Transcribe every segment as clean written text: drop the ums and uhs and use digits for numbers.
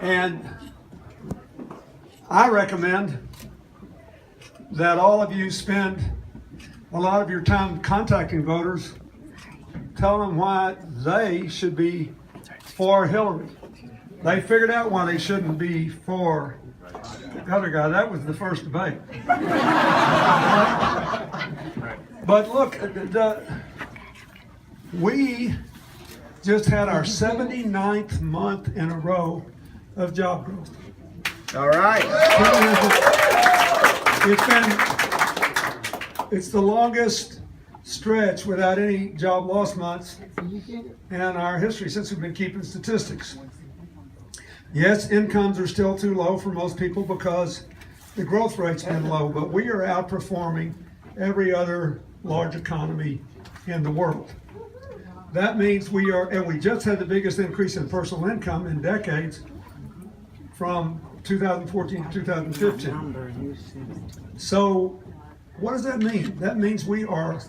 And I recommend that all of you spend a lot of your time contacting voters, telling them why they should be for Hillary. They figured out why they shouldn't be for the other guy. That was the first debate. But look, we just had our 79th month in a row of job growth. All right. It's the longest stretch without any job loss months in our history since we've been keeping statistics. Yes, incomes are still too low for most people because the growth rate's been low, but we are outperforming every other large economy in the world. That means we just had the biggest increase in personal income in decades from 2014 to 2015. So what does that mean? That means we are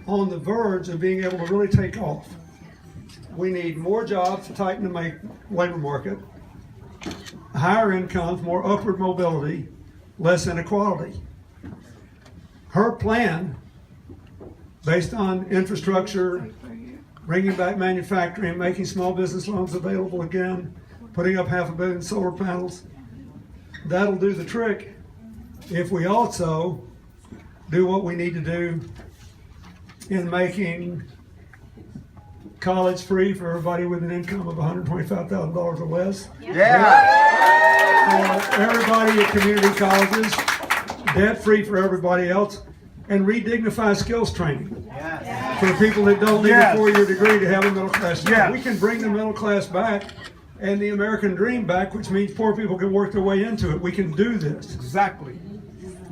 on the verge of being able to really take off. We need more jobs to tighten the labor market, higher incomes, more upward mobility, less inequality. Her plan, based on infrastructure, bringing back manufacturing, making small business loans available again, putting up 500 million solar panels, that'll do the trick if we also do what we need to do in making college free for everybody with an income of $125,000 or less. Yeah. For everybody at community colleges, debt free for everybody else, and redignify skills training. Yes. For people that don't need a 4-year degree to have a middle class job. Yes. We can bring the middle class back and the American dream back, which means poor people can work their way into it. We can do this. Exactly.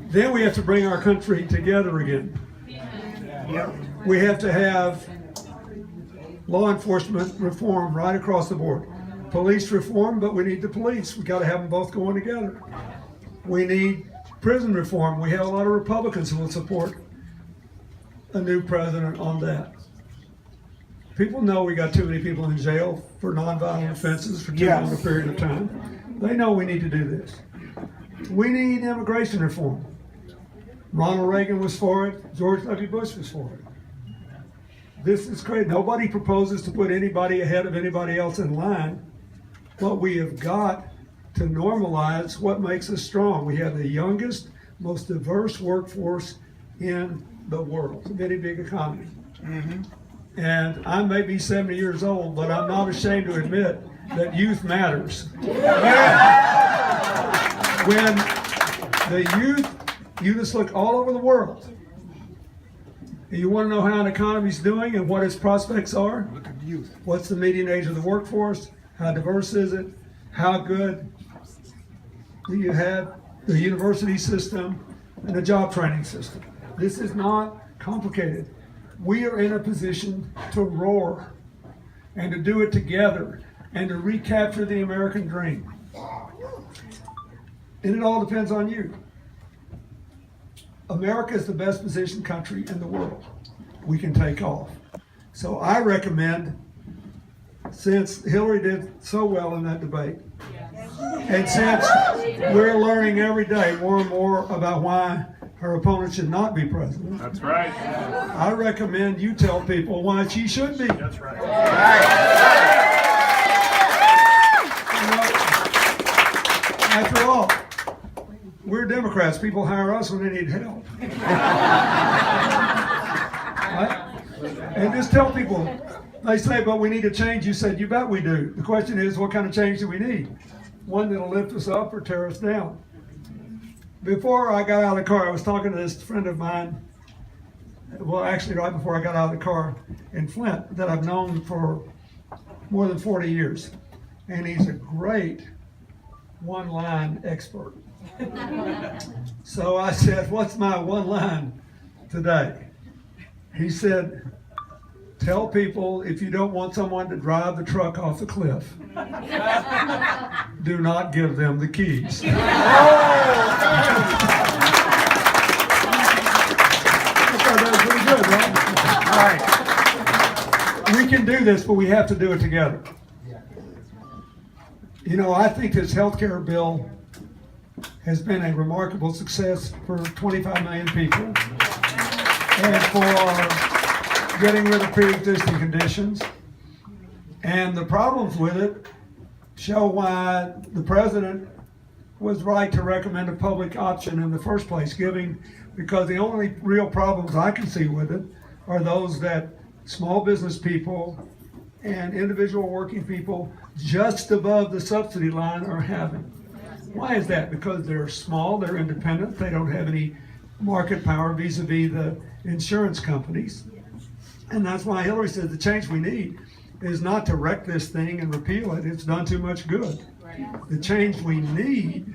Then we have to bring our country together again. Yep. We have to have law enforcement reform right across the board. Police reform, but we need the police. We got to have them both going together. We need prison reform. We have a lot of Republicans who will support a new president on that. People know we got too many people in jail for nonviolent offenses for too long a period of time. They know we need to do this. We need immigration reform. Ronald Reagan was for it. George W. Bush was for it. This is great. Nobody proposes to put anybody ahead of anybody else in line, but we have got to normalize what makes us strong. We have the youngest, most diverse workforce in the world. It's a very big economy. Mm-hmm. And I may be 70 years old, but I'm not ashamed to admit that youth matters. When the youth, you just look all over the world, and you want to know how an economy's doing and what its prospects are? Look at youth. What's the median age of the workforce? How diverse is it? How good do you have the university system and the job training system? This is not complicated. We are in a position to roar and to do it together and to recapture the American dream. And it all depends on you. America is the best positioned country in the world. We can take off. So I recommend, since Hillary did so well in that debate, and since we're learning every day more and more about why her opponent should not be president. That's right. I recommend you tell people why she should be. That's right. After all, we're Democrats. People hire us when they need help. Right? And just tell people, they say, but we need a change. You said, you bet we do. The question is, what kind of change do we need? One that'll lift us up or tear us down. Before I got out of the car, I was talking to this friend of mine, well, actually right before I got out of the car in Flint, that I've known for more than 40 years. And he's a great one-line expert. So I said, what's my one line today? He said, tell people if you don't want someone to drive the truck off the cliff, do not give them the keys. That's pretty good, right? All right. We can do this, but we have to do it together. You know, I think this health care bill has been a remarkable success for 25 million people and for getting rid of pre-existing conditions. And the problems with it show why the president was right to recommend a public option in the first place, because the only real problems I can see with it are those that small business people and individual working people just above the subsidy line are having. Why is that? Because they're small, they're independent, they don't have any market power vis-a-vis the insurance companies. And that's why Hillary said the change we need is not to wreck this thing and repeal it. It's done too much good. The change we need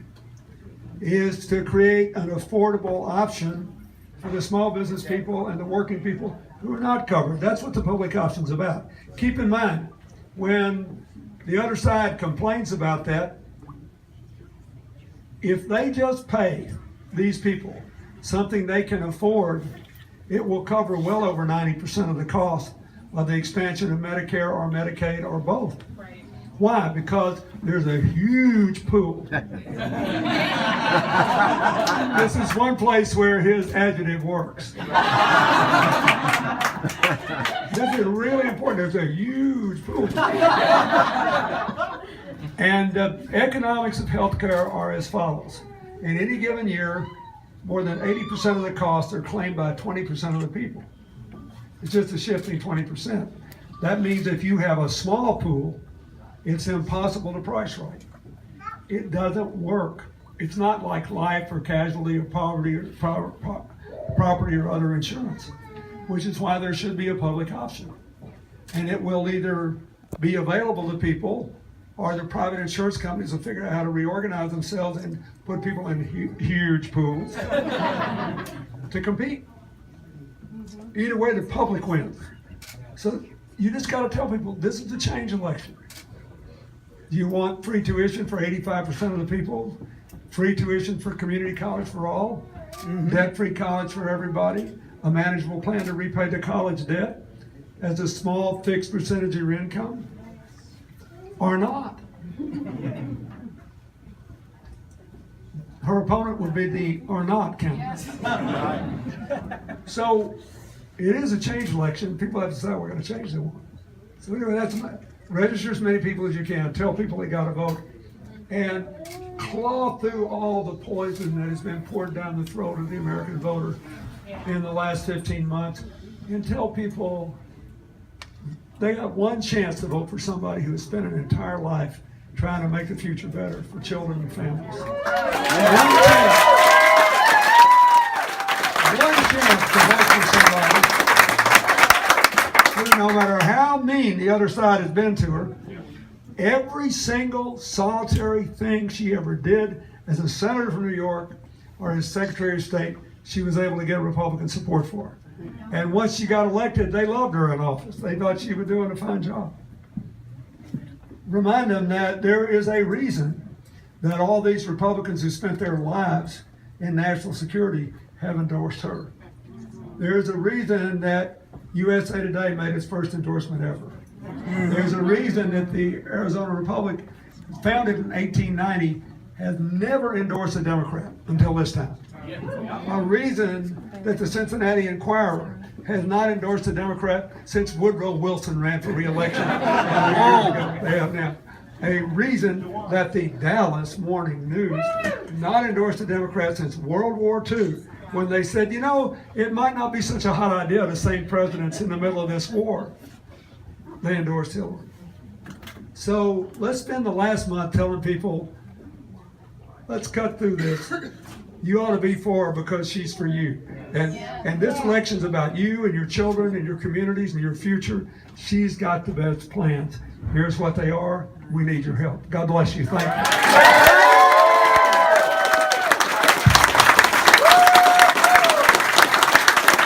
is to create an affordable option for the small business people and the working people who are not covered. That's what the public option's about. Keep in mind, when the other side complains about that, if they just pay these people something they can afford, it will cover well over 90% of the cost of the expansion of Medicare or Medicaid or both. Right. Why? Because there's a huge pool. This is one place where his adjective works. This is really important. There's a huge pool. And economics of healthcare are as follows. In any given year, more than 80% of the costs are claimed by 20% of the people. It's just a shifting 20%. That means if you have a small pool, it's impossible to price right. It doesn't work. It's not like life or casualty or poverty or property or other insurance, which is why there should be a public option. And it will either be available to people or the private insurance companies will figure out how to reorganize themselves and put people in huge pools to compete. Either way, the public wins. So you just got to tell people this is a change election. Do you want free tuition for 85% of the people? Free tuition for community college for all? Debt-free college for everybody? A manageable plan to repay the college debt as a small fixed percentage of your income? Or not? Her opponent would be the or not candidate. So it is a change election. People have to decide we're going to change them. So anyway, that's register as many people as you can. Tell people they got to vote, and claw through all the poison that has been poured down the throat of the American voter in the last 15 months, and tell people they got one chance to vote for somebody who has spent an entire life trying to make the future better for children and families. One chance to vote for somebody who, no matter how mean the other side has been to her, every single solitary thing she ever did as a senator from New York or as Secretary of State, she was able to get Republican support for. And once she got elected, they loved her in office. They thought she was doing a fine job. Remind them that there is a reason that all these Republicans who spent their lives in national security have endorsed her. There is a reason that USA Today made its first endorsement ever. There's a reason that the Arizona Republic, founded in 1890, has never endorsed a Democrat until this time. A reason that the Cincinnati Enquirer has not endorsed a Democrat since Woodrow Wilson ran for re-election. They have now. A reason that the Dallas Morning News not endorsed a Democrat since World War II, when they said, you know, it might not be such a hot idea to save presidents in the middle of this war. They endorsed Hillary. So let's spend the last month telling people, let's cut through this. You ought to be for her because she's for you. And this election's about you and your children and your communities and your future. She's got the best plans. Here's what they are. We need your help. God bless you. Thank you.